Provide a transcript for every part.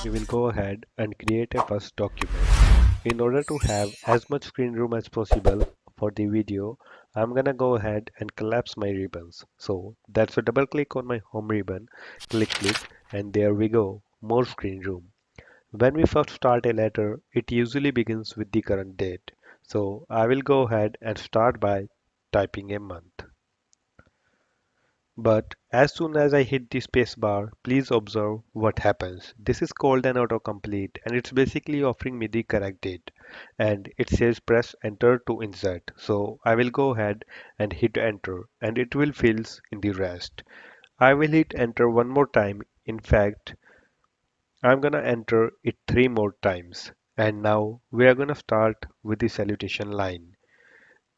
we will go ahead and create a first document. In order to have as much screen room as possible for the video, I'm gonna go ahead and collapse my ribbons. So that's a double click on my home ribbon, click, and there we go, more screen room. When we first start a letter, it usually begins with the current date. So I will go ahead and start by typing a month. But as soon as I hit the space bar, please observe what happens. This is called an autocomplete and it's basically offering me the correct date. And it says press enter to insert. So I will go ahead and hit enter and it will fills in the rest. I will hit enter one more time. In fact, I'm gonna enter it three more times. And now we are gonna start with the salutation line.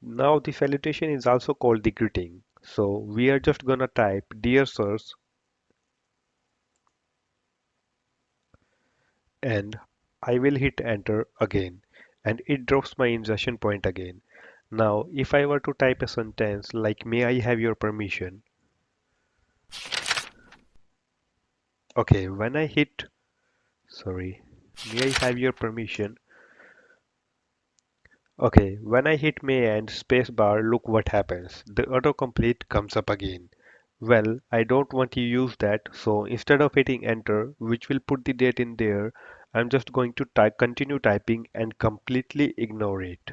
Now the salutation is also called the greeting. So we are just gonna type dear sirs and I will hit enter again and it drops my insertion point again. Now if I were to type a sentence like may I have your permission. Okay, when I hit sorry, may I have your permission. Okay, when I hit may and spacebar, look what happens. The autocomplete comes up again. Well, I don't want to use that, so instead of hitting enter, which will put the date in there, I'm just going to type continue typing and completely ignore it.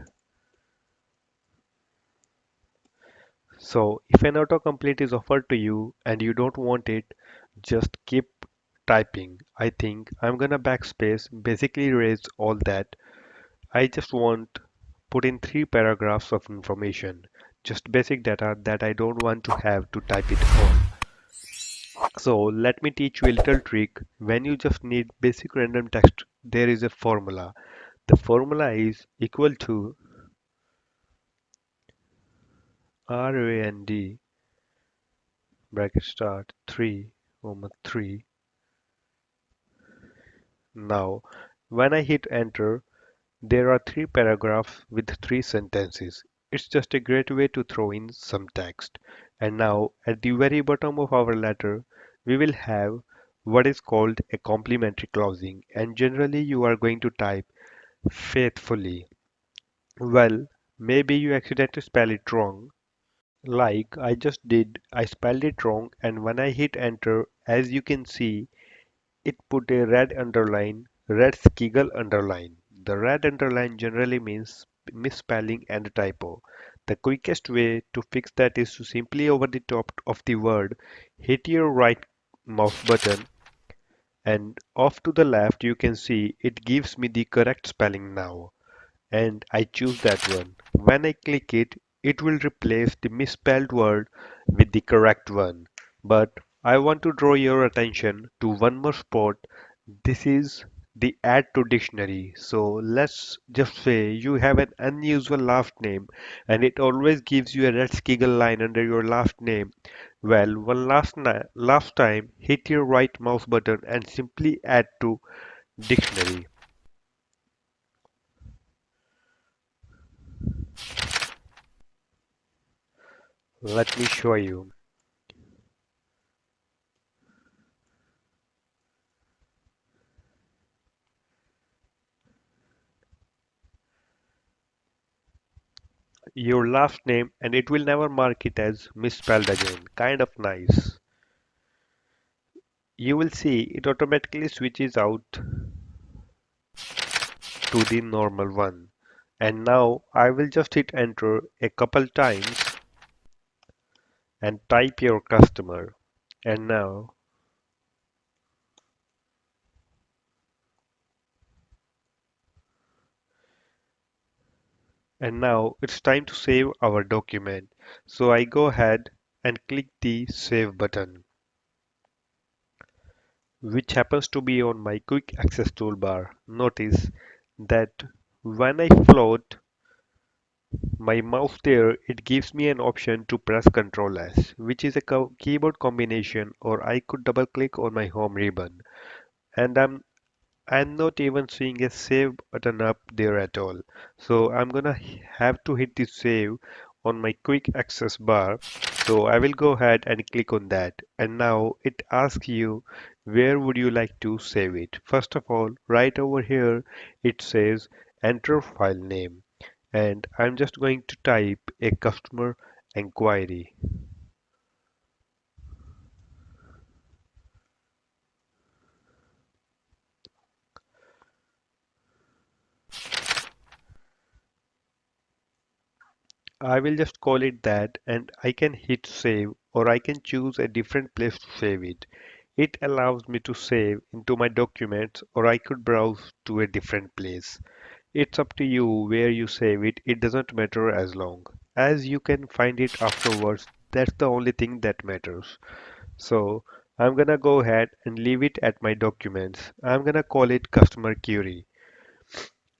So if an autocomplete is offered to you and you don't want it, just keep typing. I think I'm gonna backspace, basically erase all that. I just want put in three paragraphs of information, just basic data that I don't want to have to type it all. So let me teach you a little trick. When you just need basic random text, there is a formula. The formula is equal to rand bracket start 3 comma 3. Now when I hit enter, there are three paragraphs with three sentences. It's just a great way to throw in some text. And now, at the very bottom of our letter, we will have what is called a complimentary closing. And generally, you are going to type faithfully. Well, maybe you accidentally spell it wrong. Like I just did, I spelled it wrong, and when I hit enter, as you can see, it put a red underline, red squiggle underline. The red underline generally means misspelling and a typo. The quickest way to fix that is to simply over the top of the word hit your right mouse button and off to the left you can see it gives me the correct spelling now and I choose that one. When I click it, it will replace the misspelled word with the correct one. But I want to draw your attention to one more spot. This is the add to dictionary. So let's just say you have an unusual last name and it always gives you a red squiggle line under your last name. Well, last time hit your right mouse button and simply add to dictionary. Let me show you. Your last name and it will never mark it as misspelled again. Kind of nice. You will see it automatically switches out to the normal one. And now I will just hit enter a couple times and type your customer. And now and now it's time to save our document. So I go ahead and click the save button, which happens to be on my quick access toolbar. Notice that when I float my mouse there, it gives me an option to press Ctrl S, which is a keyboard combination, or I could double click on my home ribbon. And I'm not even seeing a save button up there at all. So I'm gonna have to hit the save on my quick access bar. So I will go ahead and click on that. And now it asks you where would you like to save it. First of all, right over here, it says enter file name. And I'm just going to type a customer inquiry. I will just call it that and I can hit save or I can choose a different place to save it. It allows me to save into my documents or I could browse to a different place. It's up to you where you save it, it doesn't matter as long as you can find it afterwards. That's the only thing that matters. So I'm gonna go ahead and leave it at my documents. I'm gonna call it customer query.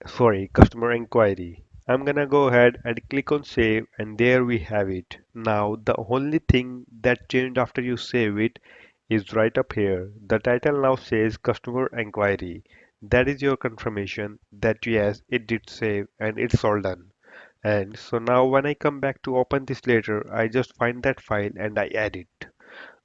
Sorry, customer inquiry. I'm gonna go ahead and click on save and there we have it. Now the only thing that changed after you save it is right up here. The title now says customer inquiry. That is your confirmation that yes, it did save and it's all done. And so now when I come back to open this later, I just find that file and I add it.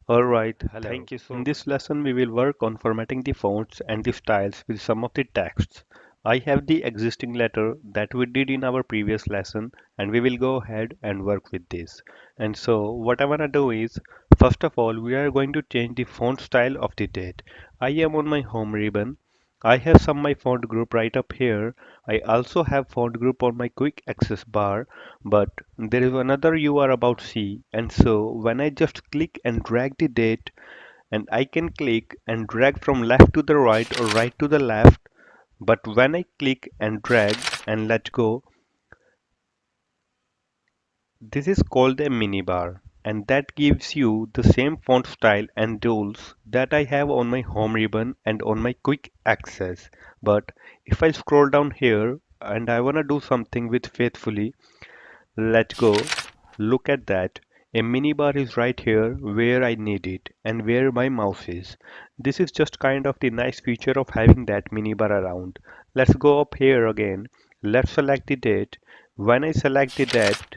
Alright, Hello. thank you so In much. this lesson, we will work on formatting the fonts and the styles with some of the texts. I have the existing letter that we did in our previous lesson, and we will go ahead and work with this. And so, what I want to do is, first of all, we are going to change the font style of the date. I am on my home ribbon. I have some my font group right up here. I also have font group on my quick access bar, but there is another you are about to see. And so when I just click and drag the date, and I can click and drag from left to the right or right to the left, but when I click and drag and let go, this is called a minibar, and that gives you the same font style and rules that I have on my home ribbon and on my quick access. But if I scroll down here and I want to do something with faithfully, let go. Look at that. A minibar is right here where I need it and where my mouse is. This is just kind of the nice feature of having that minibar around. Let's go up here again. Let's select the date. When I select the date,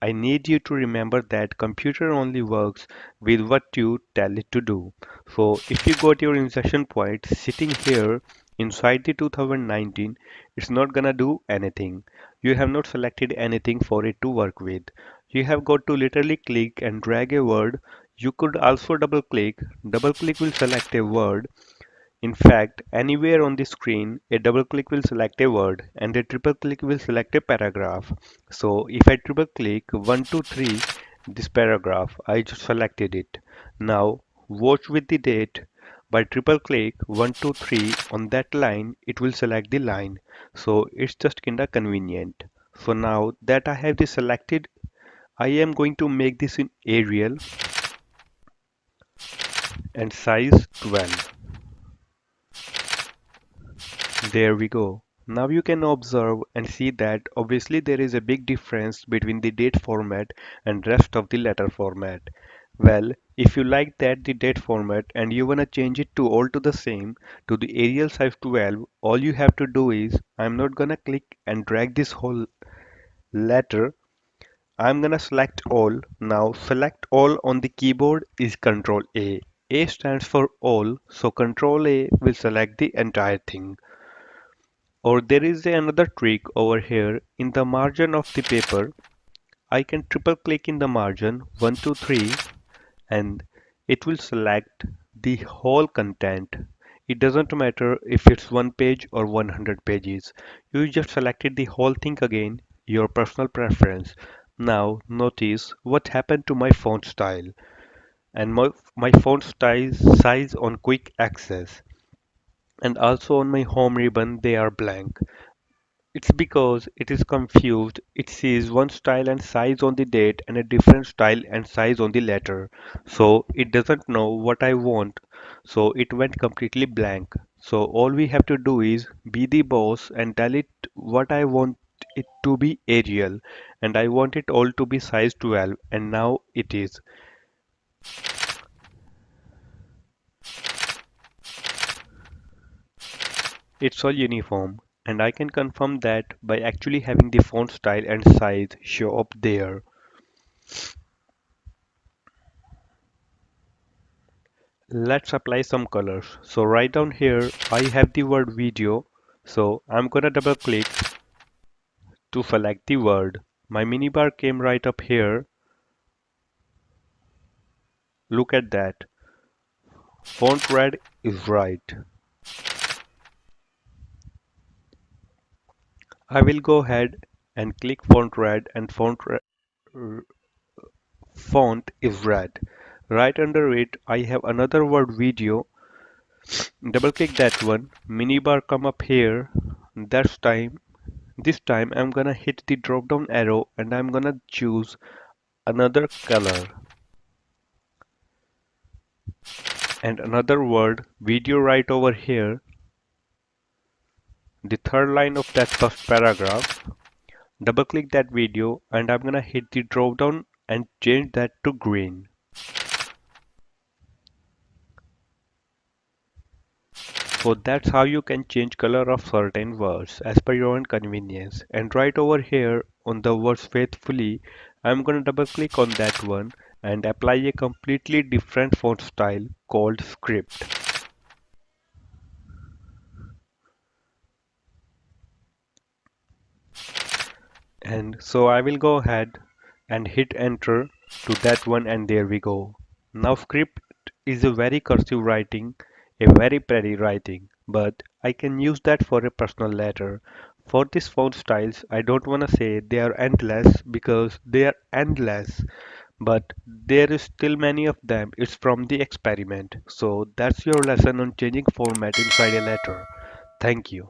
I need you to remember that computer only works with what you tell it to do. So if you got your insertion point sitting here inside the 2019, it's not gonna do anything. You have not selected anything for it to work with. You have got to literally click and drag a word. You could also double click. Double click will select a word. In fact, anywhere on the screen, a double click will select a word and a triple click will select a paragraph. So if I triple click 1, 2, 3, this paragraph, I just selected it. Now watch with the date. By triple click 1, 2, 3 on that line, it will select the line. So it's just kinda convenient. So now that I have this selected, I am going to make this in Arial and size 12. There we go. Now you can observe and see that obviously there is a big difference between the date format and rest of the letter format. Well, if you like that the date format and you wanna change it to all to the same to the Arial size 12, all you have to do is I'm not gonna click and drag this whole letter. I'm gonna select all. Now select all on the keyboard is Control A. A stands for all, so Control A will select the entire thing. Or there is another trick over here in the margin of the paper. I can triple click in the margin 1, 2, 3 and it will select the whole content. It doesn't matter if it's one page or 100 pages. You just selected the whole thing again, your personal preference. Now notice what happened to my font style and my font size on quick access and also on my home ribbon they are blank. It's because it is confused. It sees one style and size on the date and a different style and size on the letter. So it doesn't know what I want. So it went completely blank. So all we have to do is be the boss and tell it what I want it to be Arial and I want it all to be size 12 and now it is. It's all uniform and I can confirm that by actually having the font style and size show up there. Let's apply some colors. So right down here, I have the word video. So I'm gonna double click to select the word. My minibar came right up here. Look at that. Font red is right. I will go ahead and click font red and font is red. Right under it, I have another word video. Double click that one. Minibar come up here. This time I'm gonna hit the drop down arrow and I'm gonna choose another color and another word video right over here. The third line of that first paragraph. Double click that video and I'm gonna hit the drop down and change that to green. So that's how you can change color of certain words as per your own convenience. And right over here on the words faithfully, I'm gonna double click on that one and apply a completely different font style called script. And so I will go ahead and hit enter to that one and there we go. Now script is a very cursive writing, a very pretty writing, but I can use that for a personal letter. For these font styles, I don't want to say they are endless because they are endless, but there is still many of them. It's from the experiment. So that's your lesson on changing format inside a letter. Thank you.